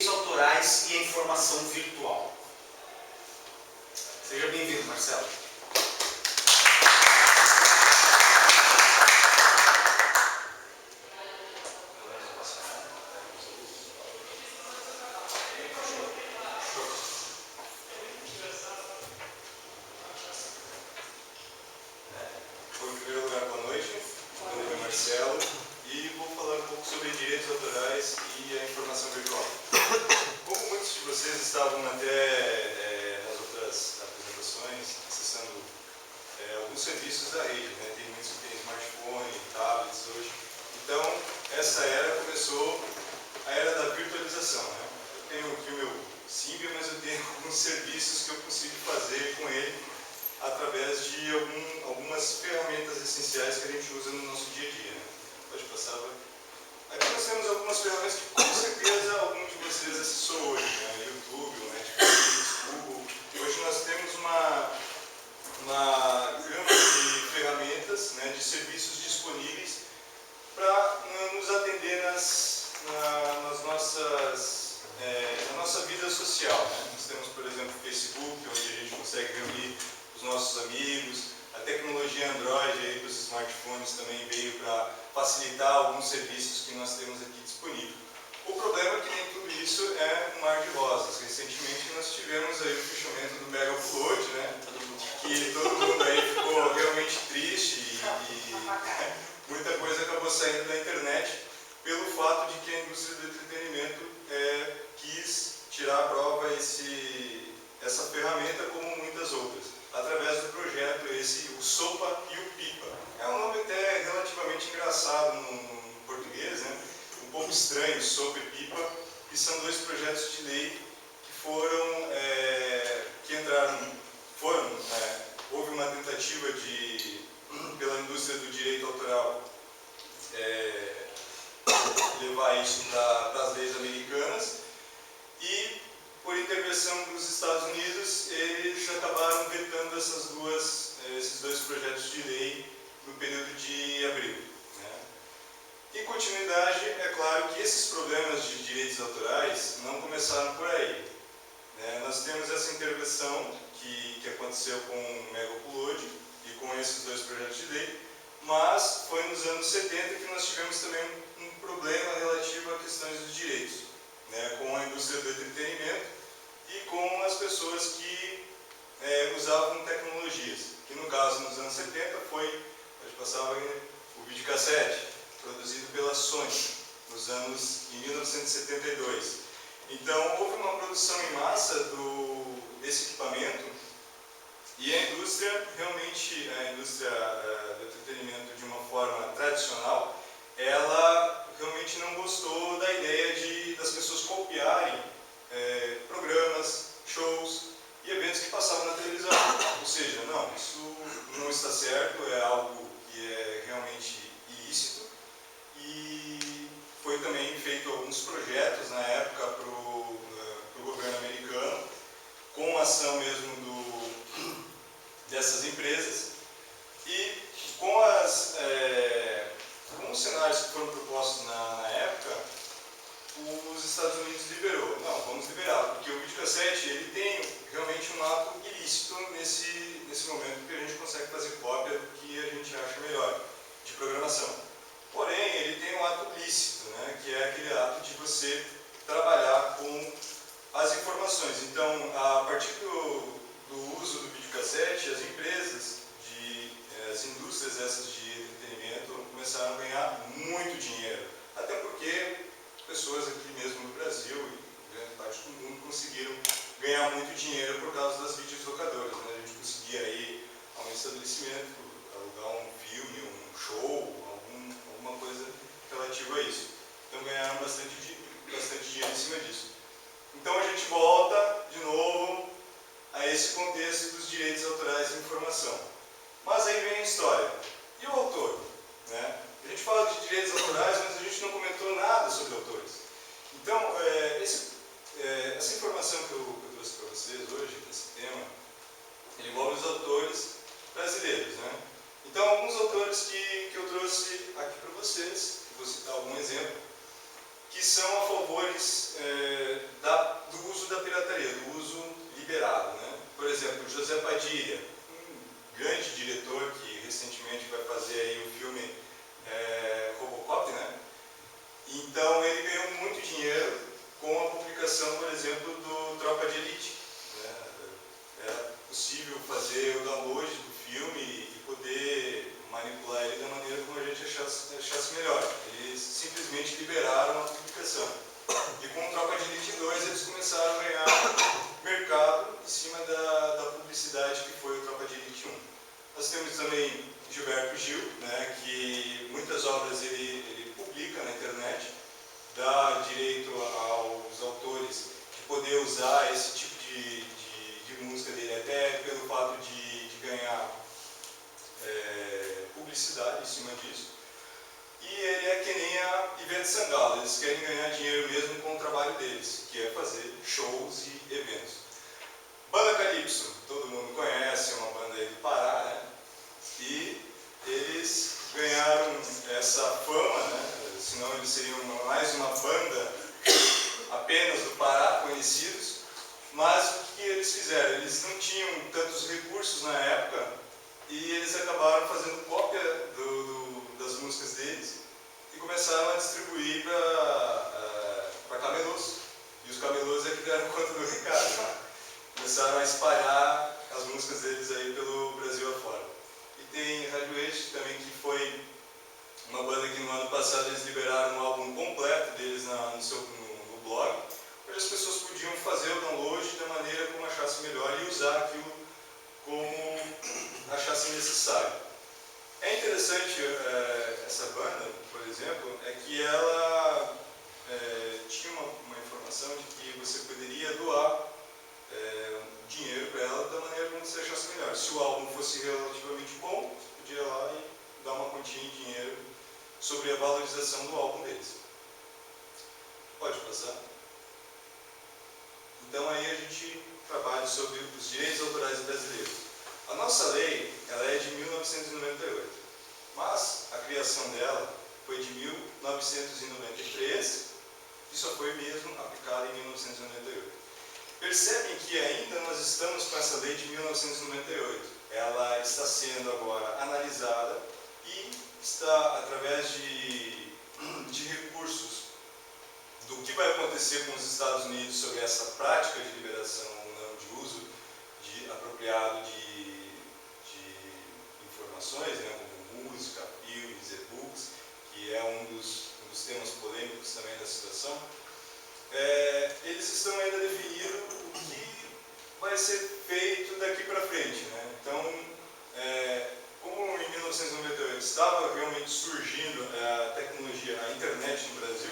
autorais e a informação virtual. Seja bem-vindo, Marcelo. Bom, em primeiro lugar, boa noite. Meu nome é Marcelo e vou falar um pouco sobre direitos autorais e a informação virtual. Como muitos de vocês estavam até nas outras apresentações acessando alguns serviços da rede, né? Tem muitos que têm smartphone, tablets hoje. Então, essa era começou a era da virtualização, né? Eu tenho aqui o meu Symbian, mas eu tenho alguns serviços que eu consigo fazer com ele através de algumas ferramentas essenciais que a gente usa no nosso dia a dia. Né? Pode passar. Aqui nós temos algumas ferramentas que com certeza algum de vocês acessou hoje, né? YouTube, Netflix, Google. Hoje nós temos uma gama de ferramentas, né, de serviços disponíveis para nos atender na nossa vida social. Né? Nós temos, por exemplo, o Facebook, onde a gente consegue reunir os nossos amigos. A tecnologia Android aí dos smartphones também veio para facilitar alguns serviços que nós temos aqui disponíveis. O problema é que nem tudo isso é um mar de rosas. Recentemente nós tivemos aí o fechamento do Mega Upload, né? Que todo mundo aí ficou realmente triste e muita coisa acabou saindo da internet pelo fato de que a indústria do entretenimento quis tirar à prova essa ferramenta como muitas outras, através do projeto o SOPA e o PIPA. É um nome até relativamente engraçado no português, né? Um pouco estranho, SOPA e PIPA, que são dois projetos de lei que houve uma tentativa pela indústria do direito autoral levar isso para as leis americanas e, por intervenção dos Estados Unidos, eles acabaram vetando esses dois projetos de lei no período de abril. Né? Em continuidade, é claro que esses problemas de direitos autorais não começaram por aí. Né? Nós temos essa intervenção que aconteceu com o Mega Upload e com esses dois projetos de lei, mas foi nos anos 70 que nós tivemos também um problema relativo a questões dos direitos, né? Com a indústria do entretenimento e com as pessoas que usavam tecnologias, que no caso nos anos 70 foi, pode passar o videocassete, produzido pela Sony, em 1972. Então houve uma produção em massa desse equipamento e a indústria, realmente, a indústria do entretenimento de uma forma tradicional, ela realmente não gostou da ideia das pessoas copiarem programas, shows e eventos que passavam na televisão. Ou seja, não, isso não está certo, é algo que é realmente ilícito. E foi também feito alguns projetos na época para o governo americano, com ação mesmo dessas empresas, e com os cenários que foram propostos na época, os Estados Unidos liberou. Não, vamos liberar, porque o videocassete ele tem realmente um ato ilícito nesse momento, porque a gente consegue fazer cópia do que a gente acha melhor de programação. Porém, ele tem um ato lícito, né, que é aquele ato de você trabalhar com as informações. Então, a partir do uso do videocassete, as empresas, as indústrias essas de entretenimento começaram a ganhar muito dinheiro. Até porque pessoas aqui mesmo no Brasil e grande parte do mundo conseguiram ganhar muito dinheiro por causa das videolocadoras. Né? A gente conseguia ir a um estabelecimento, alugar um filme, um show, alguma coisa relativa a isso. Então ganharam bastante dinheiro em cima disso. Então a gente volta de novo a esse contexto dos direitos autorais e informação. Mas aí vem a história. E o autor? Né? A gente fala de direitos autorais, mas a gente não comentou nada sobre autores. Então, essa informação que eu trouxe para vocês hoje, esse tema, ele envolve os autores brasileiros. Né? Então, alguns autores que eu trouxe aqui para vocês, vou citar algum exemplo, que são a favores José Padilha, um grande diretor que recentemente vai fazer aí o filme Robocop, né? Então ele ganhou muito dinheiro com a publicação, por exemplo, do Tropa de Elite, né? Era possível fazer o download do filme e poder manipular ele da maneira como a gente achasse melhor. Eles simplesmente liberaram a publicação. E com o Tropa de Elite 2 eles começaram a ganhar mercado em cima da publicidade que foi o Tropa de Elite 1. Nós temos também Gilberto Gil, né, que muitas obras ele publica na internet, dá direito aos autores de poder usar esse tipo de música dele, até pelo fato de ganhar publicidade em cima disso. E ele é que nem a Ivete Sangalo, eles querem ganhar dinheiro mesmo com o trabalho deles, que é fazer shows e eventos. Banda Calypso, todo mundo conhece, é uma banda aí do Pará, né? E eles ganharam essa fama, né? Senão eles seriam mais uma banda apenas do Pará, conhecidos. Mas o que eles fizeram? Eles não tinham tantos recursos na época e eles acabaram fazendo cópia das músicas deles e começaram a distribuir para camelôs. E os camelôs é que deram conta do recado, né? Começaram a espalhar as músicas deles aí pelo Brasil afora. E tem Radiohead também, que foi uma banda que no ano passado eles liberaram um álbum completo deles no blog, onde as pessoas podiam fazer o download da maneira como achassem melhor e usar aquilo como achassem necessário. É interessante essa banda, por exemplo, é que ela tinha uma informação de que você poderia doar dinheiro para ela da maneira como você achasse melhor. Se o álbum fosse relativamente bom, você podia ir lá e dar uma quantia em dinheiro sobre a valorização do álbum deles. Pode passar? Então aí a gente trabalha sobre os direitos autorais brasileiros. A nossa lei, ela é de 1998, mas a criação dela foi de 1993 e só foi mesmo aplicada em 1998. Percebem que ainda nós estamos com essa lei de 1998. Ela está sendo agora analisada e está, através de recursos do que vai acontecer com os Estados Unidos sobre essa prática de liberação ou não de uso apropriado de informações, né, como música, filmes, e-books, que é um dos temas polêmicos também da situação. Eles estão ainda definindo o que vai ser feito daqui para frente, né? Então, como em 1998 estava realmente surgindo a tecnologia, a internet no Brasil,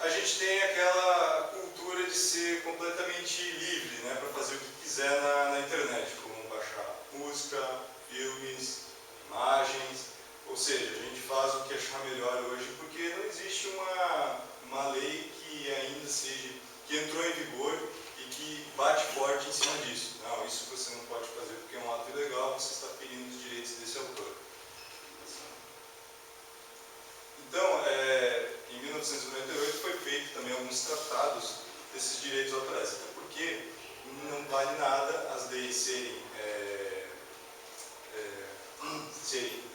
a gente tem aquela cultura de ser completamente livre, né, para fazer o que quiser na internet, como baixar música, filmes, imagens, ou seja, a gente faz o que achar melhor hoje, porque não existe uma lei que ainda seja, que entrou em vigor e que bate forte em cima disso. Não, isso você não pode fazer porque é um ato ilegal, você está ferindo os direitos desse autor. Então, em 1998 foi feito também alguns tratados desses direitos autorais, até porque não vale nada as leis serem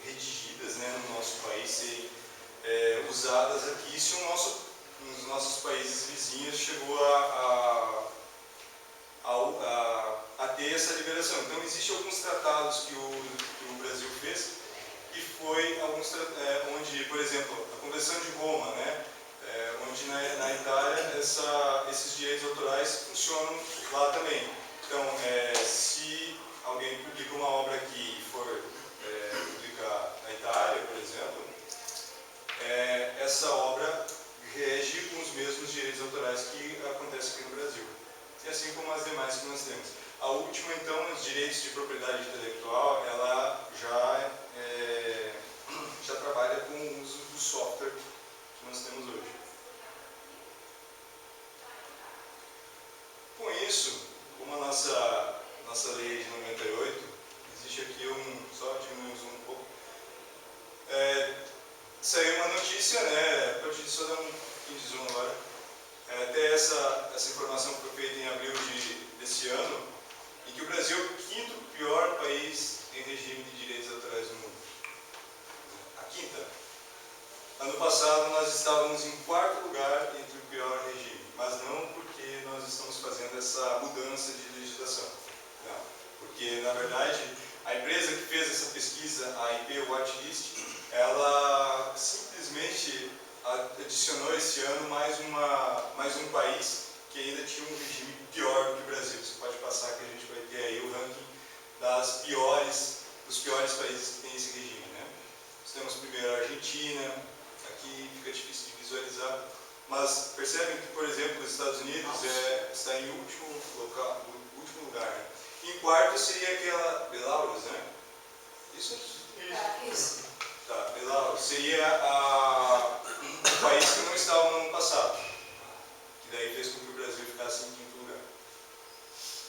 redigidas, né, no nosso país, serem usadas aqui, se nos nossos países vizinhos chegou a ter essa liberação. Então, existem alguns tratados que o Brasil fez, e foi onde, por exemplo, a Convenção de Roma, né, onde na Itália esses direitos autorais funcionam lá também. Então, se alguém publica uma obra aqui e for publicar na Itália, por exemplo, essa obra rege com os mesmos direitos autorais que acontecem aqui no Brasil. E assim como as demais que nós temos. A última, então, os direitos de propriedade intelectual, ela já trabalha com o uso do software que nós temos hoje. Com isso, como a nossa lei de 98, existe aqui só diminuímos um pouco, saiu uma notícia, né, pode só dar um pouquinho de zoom agora, até essa informação foi feita em abril desse ano, em que o Brasil é o na verdade, a empresa que fez essa pesquisa, a IP Watchlist, ela simplesmente adicionou esse ano mais um país que ainda tinha um regime pior do que o Brasil. Você pode passar que a gente vai ter aí o ranking dos piores países que tem esse regime, né? Nós temos primeiro a Argentina, aqui fica difícil de visualizar, mas percebem que, por exemplo, os Estados Unidos está em último lugar, né? Em quarto seria aquela Belarus, né? Isso. Tá, Belarus seria o país que não estava no ano passado, que daí fez com que o Brasil ficasse em quinto lugar.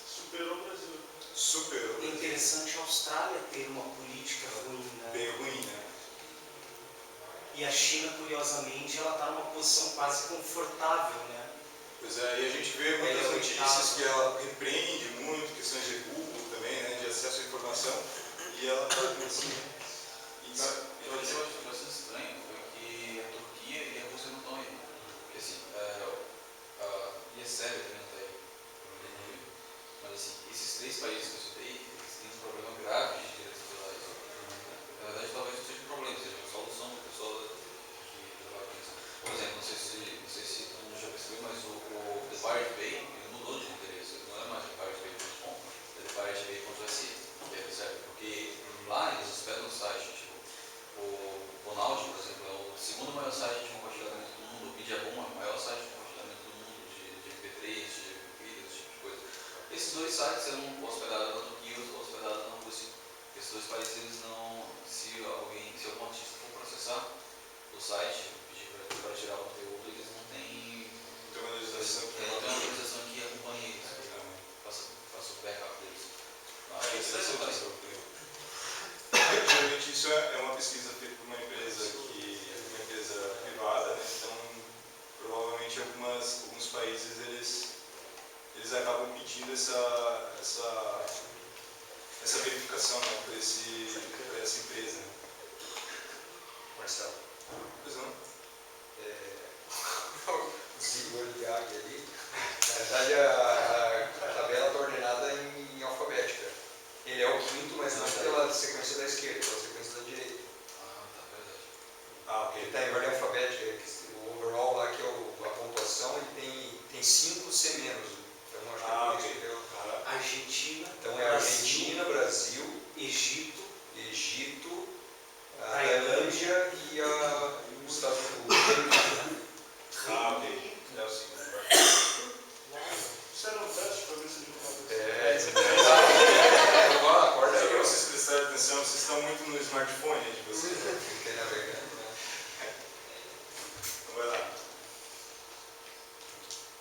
Superou o Brasil. Superou. É interessante a Austrália ter uma política ruim, né? Bem ruim, né? E a China, curiosamente, ela está numa posição quase confortável, né? Pois é, e a gente vê muitas notícias que ela repreende muito, questões de Google também, né, de acesso à informação, e ela está assim. Eu acho que bastante estranho foi que a Turquia e a Rússia não estão aí. Porque assim, e é sério também não está aí. Mas assim, esses três países que eu citei, eles têm um problema grave de direitos autorais. Na verdade, talvez não seja um problema, seja uma solução para o pessoal que trabalha com isso. Por exemplo, não sei se todo mundo já percebeu, mas o The Pirate Bay ele mudou de endereço. Ele não é mais thepiratebay.com, é thepiratebay.se. Percebe? Porque lá eles hospedam no site. O Náutico, por exemplo, é o segundo maior site de compartilhamento do mundo. O Mediabom é o maior site de compartilhamento do mundo de MP3, de vídeos, esse tipo de coisa. Esses dois sites eram hospedados na Turquia ou hospedados na Rússia. Esses dois países, eles não, se algum artista for processar o site, pedir para tirar o conteúdo, eles não têm uma legislação que acompanhe isso, faça o backup deles. Acho que isso é interessante. Geralmente isso é uma pesquisa feita por uma empresa privada, né? Então provavelmente alguns países eles acabam pedindo essa verificação, né, para essa empresa. Marcelo, Pois não? o IAG ali, na verdade a tabela está ordenada em alfabética. Ele é o quinto, mas não pela sequência da esquerda, pela sequência da direita. Tá, verdade. Ok. Ele está em ordem alfabética, o overall lá que é a pontuação, ele tem 5 C menos. Então acho que é por isso que deu. Argentina, Então é Argentina, Brasil, Egito, a Tailândia e os Estados Unidos. Ok. É o segundo. Isso era um teste para ver se a gente Acorda Só aí, para vocês prestarem atenção, vocês estão muito no smartphone de vocês. não tem nada a ver. Então vai lá.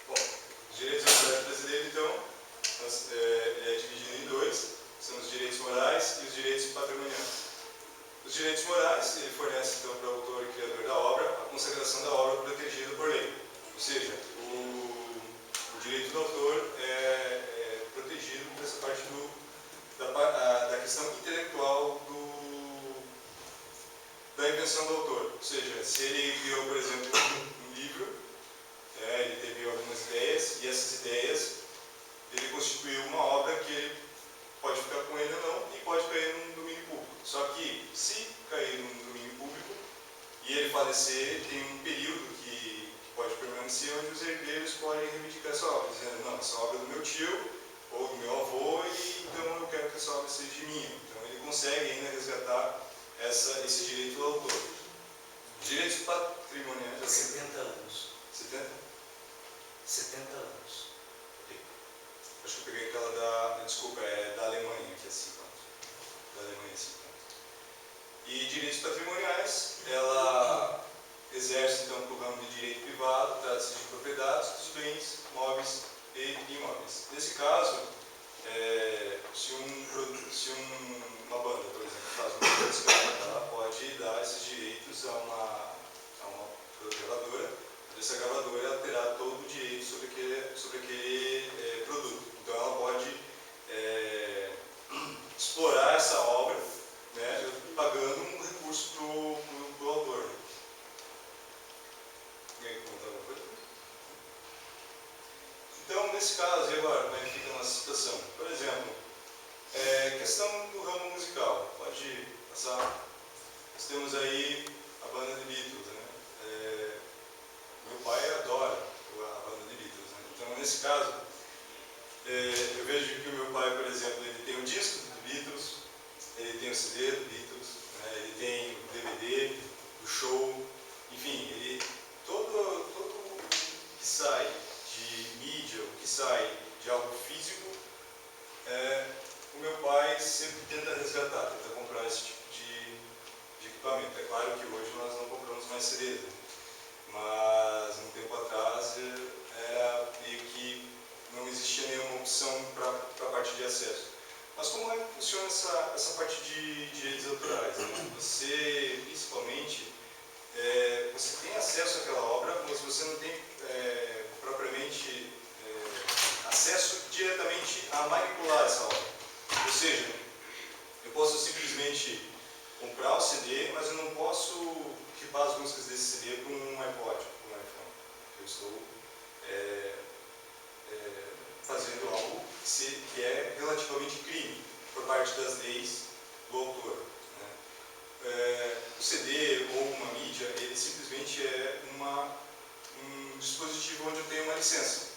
Bom, os direitos autorais brasileiros, então, é dividido em dois. São os direitos morais e os direitos patrimoniais. Os direitos morais, ele fornece então para o autor e criador da obra a consagração da obra protegida por lei. Ou seja, o direito do autor é protegido por essa parte da questão intelectual da invenção do autor. Ou seja, se ele criou, por exemplo, um livro, ele teve algumas ideias, e essas ideias ele constituiu uma obra que ele pode ficar com ele ou não e pode cair num domínio público. Só que, se cair num domínio público e ele falecer, tem um período que pode permanecer onde os herdeiros podem reivindicar essa obra, dizendo, não, essa obra é do meu tio ou do meu avô, e então eu quero que essa obra seja minha. Então ele consegue ainda resgatar esse direito do autor. Direitos patrimoniais. 70 anos. 70? 70 anos. Acho que eu peguei aquela da Alemanha, que é 5 anos. Da Alemanha é 5 anos. E direitos patrimoniais, ela exerce então o ramo de direito privado, trata-se de propriedades dos bens, móveis e imóveis. Nesse caso, se uma banda, por exemplo, faz uma produção, ela pode dar esses direitos a uma gravadora, essa gravadora ela terá todo o direito sobre aquele produto. Então ela pode explorar essa obra, né, pagando um recurso para o autor. E aí, conta alguma coisa? Então, nesse caso, e agora, como é que fica a nossa situação? Por exemplo, Questão do ramo musical, pode passar. Nós temos aí a banda de Beatles, né? Meu pai adora a banda de Beatles, né? Então, nesse caso, eu vejo que o meu pai, por exemplo, ele tem o disco do Beatles, ele tem o CD do Beatles, né? Ele tem o DVD do show, enfim, todo o que sai de mídia, o que sai de algo físico, o meu pai sempre tenta resgatar, tenta comprar esse tipo de equipamento. É claro que hoje nós não compramos mais CDs, né? Mas um tempo atrás era meio que não existia nenhuma opção para a parte de acesso. Mas como é que funciona essa parte de direitos autorais, né? Você, principalmente, você tem acesso àquela obra, mas você não tem propriamente acesso diretamente a manipular essa obra. Ou seja, eu posso simplesmente comprar o CD, mas eu não posso ripar as músicas desse CD com um iPod, com um iPhone. Eu estou fazendo algo que é relativamente crime por parte das leis do autor, né? O CD ou uma mídia, ele simplesmente é um dispositivo onde eu tenho uma licença.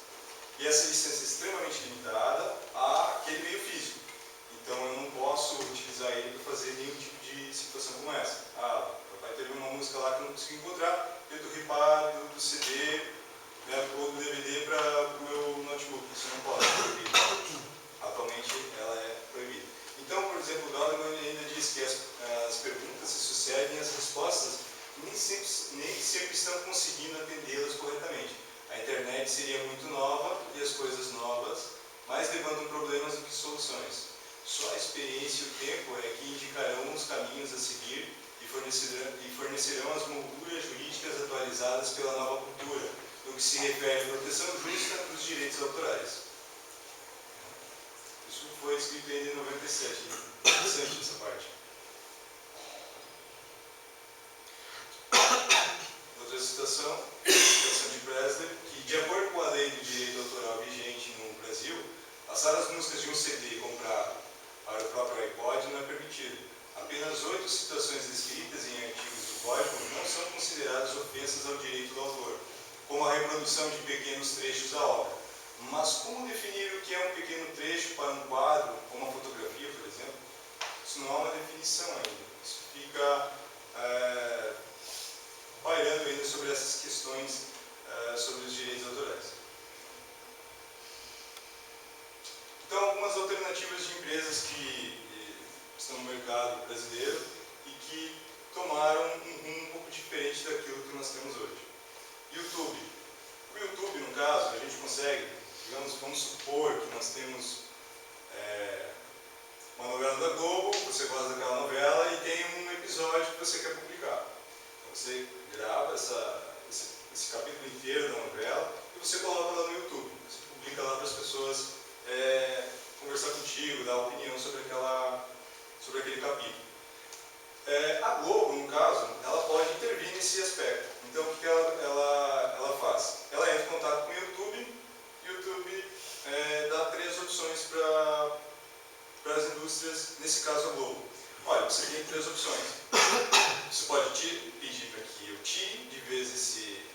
E essa licença é extremamente limitada àquele meio físico. Então eu não posso utilizar ele para fazer nenhum tipo de situação como essa. Meu pai teve uma música lá que eu não consegui encontrar, eu tento ripar do CD, né, ou do DVD para o meu notebook. Isso não pode, é proibido. Atualmente ela é proibida. Então, por exemplo, o Goleman ainda diz que as perguntas se sucedem e as respostas nem sempre estão conseguindo atendê-las corretamente. A internet seria muito nova e as coisas novas mais levantam problemas do que soluções. Só a experiência e o tempo é que indicarão os caminhos a seguir e fornecerão as molduras jurídicas atualizadas pela nova cultura, no que se refere à proteção justa dos direitos autorais. Isso foi escrito ainda em 97, interessante essa parte. Outra citação de Presley, que de acordo com a lei do direito autoral vigente no Brasil, passar as músicas de um CD comprado para o próprio iPod não é permitido. Apenas 8 citações escritas em artigos do Código não são consideradas ofensas ao direito do autor, como a reprodução de pequenos trechos da obra. Mas como definir o que é um pequeno trecho para um quadro, ou uma fotografia, por exemplo? Isso não há uma definição ainda. Isso fica pairando ainda sobre essas questões sobre os direitos autorais. Então, algumas alternativas de empresas que estão no mercado brasileiro e que tomaram um rumo um pouco diferente daquilo que nós temos hoje. YouTube. O YouTube, no caso, a gente consegue, digamos, vamos supor que nós temos uma novela da Globo, você gosta daquela novela e tem um episódio que você quer publicar. Então, você grava esse capítulo inteiro da novela e você coloca lá no YouTube. Você publica lá para as pessoas conversar contigo, dar opinião sobre aquele capítulo. A Globo, no caso, ela pode intervir nesse aspecto. Então, o que ela faz? Ela entra em contato com o YouTube dá 3 opções para as indústrias, nesse caso a Globo. Olha, você tem 3 opções. Você pode pedir para que eu tire de vez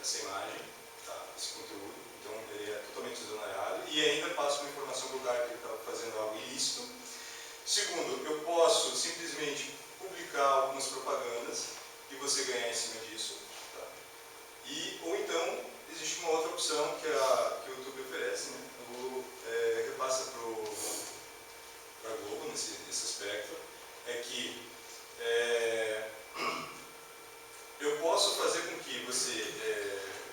essa imagem, tá? Esse conteúdo, então ele é totalmente exonerado, e ainda passo uma informação para o cara que ele está fazendo algo ilícito. Segundo, eu posso simplesmente publicar algumas propagandas e você ganhar em cima disso. Tá? Ou então, existe uma outra opção que o YouTube oferece, né? O Google repassa para a Globo nesse aspecto, é que eu posso fazer com que você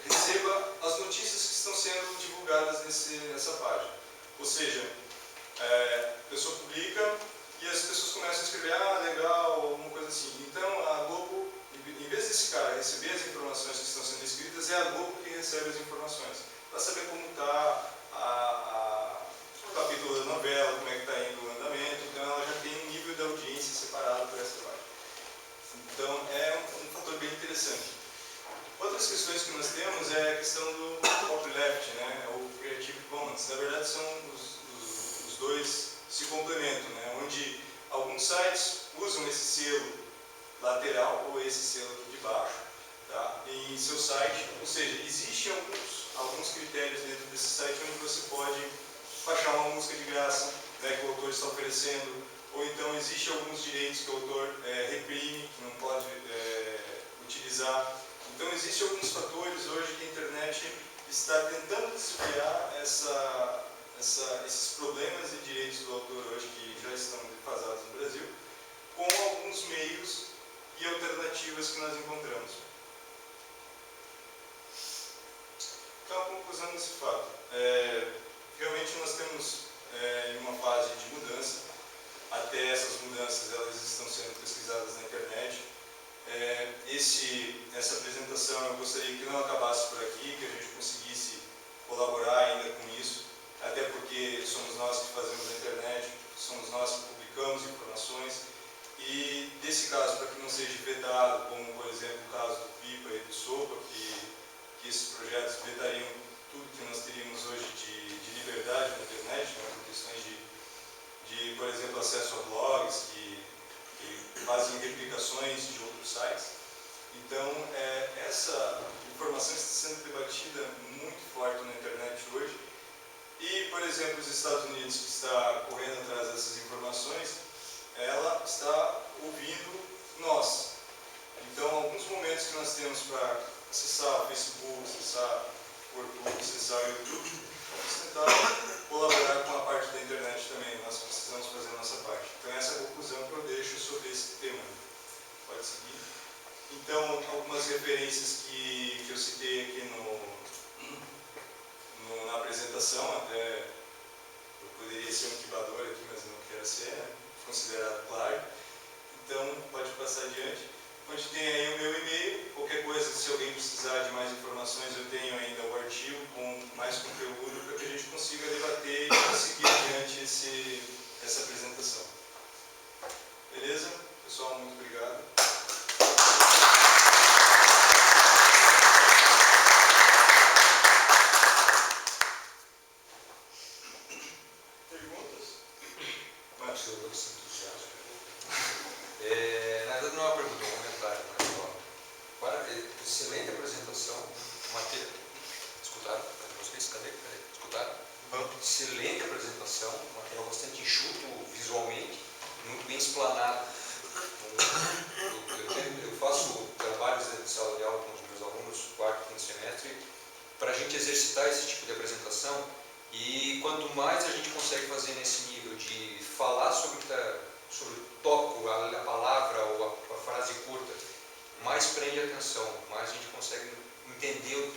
receba as notícias que estão sendo divulgadas nessa página. Ou seja, a pessoa publica e as pessoas começam a escrever, legal, alguma coisa assim. Então, a Globo, em vez desse cara receber as informações que estão sendo escritas, é a Globo que recebe as informações. Para saber como está o capítulo da novela, como é que está indo o andamento, então ela já tem um nível de audiência separado para essa parte. Então, é um fator bem interessante. Outras questões que nós temos é a questão do copyleft, né, ou Creative Commons. Na verdade, são os dois se complementam, né? onde alguns sites usam esse selo lateral ou esse selo aqui de baixo, tá, em seu site. Ou seja, existem alguns critérios dentro desse site onde você pode baixar uma música de graça, né, que o autor está oferecendo, ou então existem alguns direitos que o autor reprime, que não pode utilizar. Então existem alguns fatores hoje que a internet está tentando desviar esses problemas de direitos do autor hoje, que já estão defasados no Brasil, com alguns meios e alternativas que nós encontramos. Então, a conclusão desse fato. Realmente nós estamos em uma fase de mudança. Até essas mudanças elas estão sendo pesquisadas na internet. Essa apresentação eu gostaria que não acabasse por aqui, que a gente conseguisse colaborar ainda com isso, até porque somos nós que fazemos a internet, somos nós que publicamos informações, e desse caso, para que não seja vetado, como por exemplo o caso do Pipa e do Sopa, que esses projetos vetariam tudo que nós teríamos hoje de liberdade na internet, né, por questões de, por exemplo, acesso a blogs que fazem replicações de outros sites. Então, essa informação está sendo debatida muito forte na internet hoje. E, por exemplo, os Estados Unidos, que está correndo atrás dessas informações, ela está ouvindo nós. Então, alguns momentos que nós temos para acessar o Facebook, acessar o Orkut, acessar o YouTube, vamos tentar colaborar com a parte da internet também. Nós precisamos fazer a nossa parte. Então, essa é a conclusão que eu deixo sobre esse tema. Pode seguir. Então, algumas referências que eu citei aqui na apresentação, até eu poderia ser um quibador aqui, mas não quero ser, né? Considerado claro. Então, pode passar adiante. Onde tem aí o meu e-mail, qualquer coisa, se alguém precisar de mais informações, eu tenho ainda o artigo com mais conteúdo para que a gente consiga debater e seguir adiante essa apresentação. Beleza? Pessoal, muito obrigado. Perguntas? Mas eu sou entusiasta. Na verdade, não é uma pergunta, é um comentário, mas só. Excelente apresentação. Escutaram? Vocês, cadê? Escutaram? Excelente apresentação, um material bastante enxuto visualmente, muito bem explanado. Eu faço trabalhos de sala de aula com os meus alunos, quarto e quinto semestre, para a gente exercitar esse tipo de apresentação, e quanto mais a gente consegue fazer nesse nível de falar sobre o tópico, a palavra ou a frase curta, mais prende a atenção, mais a gente consegue entender o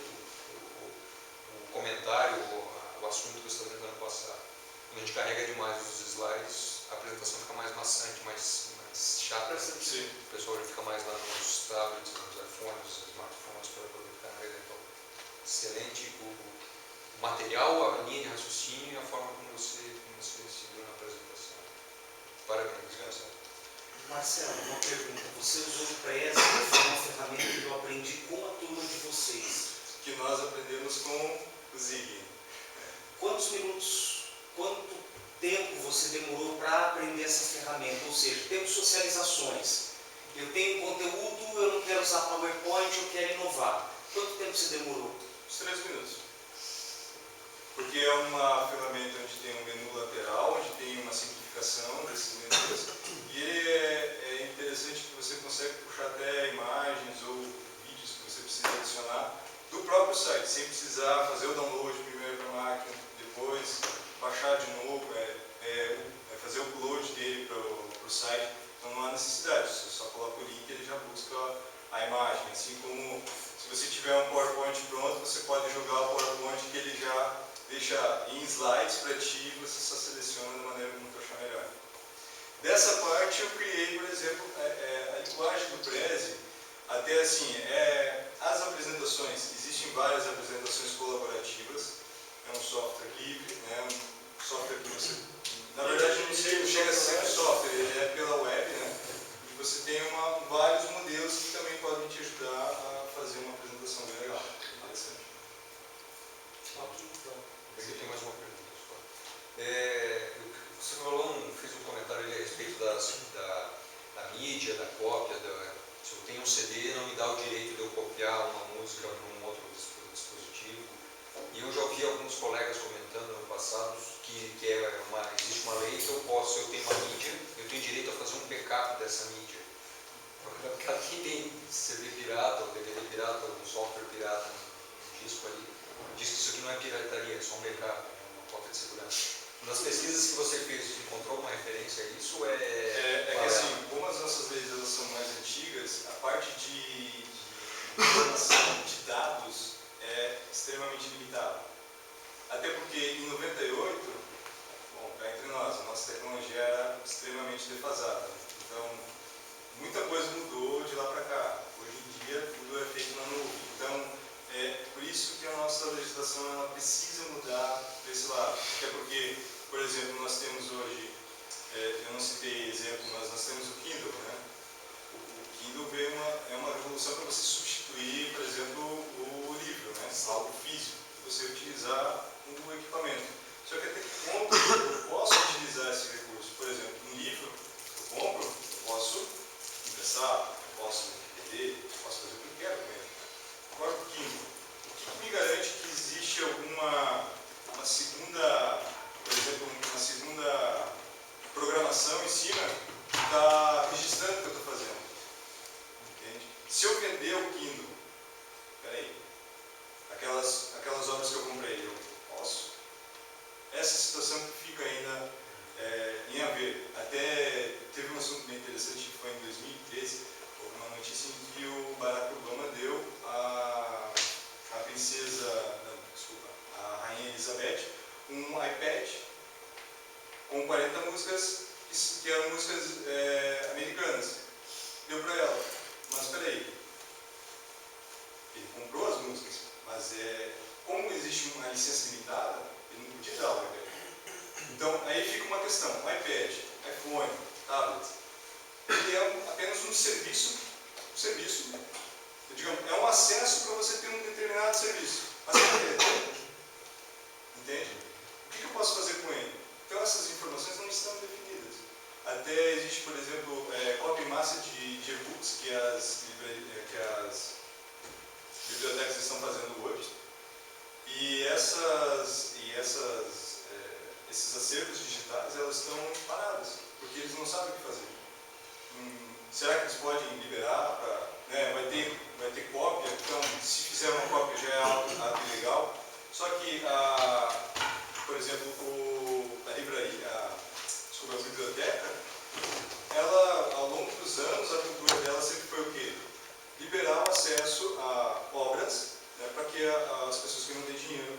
comentário, o assunto que você está tentando passar. Quando a gente carrega demais os slides, a apresentação fica mais maçante, mais chata. Sim. O pessoal já fica mais lá nos tablets, nos iPhones, nos smartphones, para poder ficar na então, excelente o material, a linha de raciocínio e a forma como você seguiu na apresentação. Parabéns, Marcelo. Marcelo, uma pergunta. Você usou o Prezi, que foi uma ferramenta que eu aprendi com a turma de vocês. Que nós aprendemos com o Zig. Quantos minutos, quanto tempo você demorou para aprender essa ferramenta? Ou seja, temos socializações. Eu tenho conteúdo, eu não quero usar PowerPoint, eu quero inovar. Quanto tempo você demorou? Uns 3 minutos. Porque é uma ferramenta onde tem um menu lateral, onde tem uma simplificação desses menus. E é interessante que você consegue puxar até imagens ou vídeos que você precisa adicionar do próprio site, sem precisar fazer o download primeiro para a máquina, depois baixar de novo, fazer o upload dele para o site. Então não há necessidade, você só coloca o link e ele já busca a imagem. Assim como se você tiver um PowerPoint pronto, você pode jogar o PowerPoint que ele já deixa em slides para ti e você só seleciona da maneira como tu achar melhor. Dessa parte eu criei, por exemplo, a linguagem do Prezi, até assim, as apresentações, existem várias apresentações colaborativas, é um software livre, né, um software que você, na verdade não chega a ser um software, ele é pela web, né, e você tem vários modelos que também podem te ajudar a fazer uma apresentação bem legal, interessante. Ok, então. Eu tenho mais uma pergunta só. Você fez um comentário, aliás, impacto dessa mídia. Porque quem tem CD pirata, ou DVD pirata, ou um software pirata, um disco ali, diz que isso aqui não é pirataria, é só um backup, é uma cópia de segurança. Nas pesquisas que você fez, encontrou uma referência a isso? Ou É que assim, como as nossas leis elas são mais antigas, a parte de informação de dados é extremamente limitada. Até porque em 98, bom, cá entre nós, a nossa tecnologia era extremamente defasada. Então, muita coisa mudou de lá para cá. Hoje em dia, tudo é feito na nuvem. Então, é por isso que a nossa legislação ela precisa mudar desse lado. Até porque, por exemplo, nós temos hoje, eu não citei exemplo, mas nós temos o Kindle, né? O Kindle é uma revolução para você substituir, por exemplo, o livro, né? Algo físico, você utilizar um equipamento. Só que até que ponto eu posso utilizar esse recurso? Por exemplo, um livro, eu compro, eu posso emprestar, eu posso vender, eu posso fazer o que eu quero com ele. Agora o Kindle, o que me garante que existe uma segunda, por exemplo, uma segunda programação em cima que está registrando o que eu estou fazendo? Entende? Se eu vender o Kindle, peraí, aquelas obras que eu comprei, eu posso? Essa situação que fica ainda em haver. Até teve um assunto bem interessante que foi em 2013, houve uma notícia em que o Barack Obama deu a Rainha Elizabeth um iPad com 40 músicas que eram músicas americanas. Deu para ela. Mas peraí, ele comprou as músicas, mas como existe uma licença limitada, ele não podia dar o iPad. Então, aí fica uma questão. O iPad, iPhone, tablet, ele é apenas um serviço, digamos, é um acesso para você ter um determinado serviço. Mas entende? O que eu posso fazer com ele? Então, essas informações não estão definidas. Até existe, por exemplo, cópia em massa de e-books que as bibliotecas estão fazendo hoje. E esses acervos digitais, elas estão paradas, porque eles não sabem o que fazer. Será que eles podem liberar? Vai ter cópia? Então, se fizer uma cópia já é algo ilegal. Só que, por exemplo, a biblioteca, ela, ao longo dos anos, a cultura dela sempre foi o quê? Liberar o acesso a obras, né, para que as pessoas que não têm dinheiro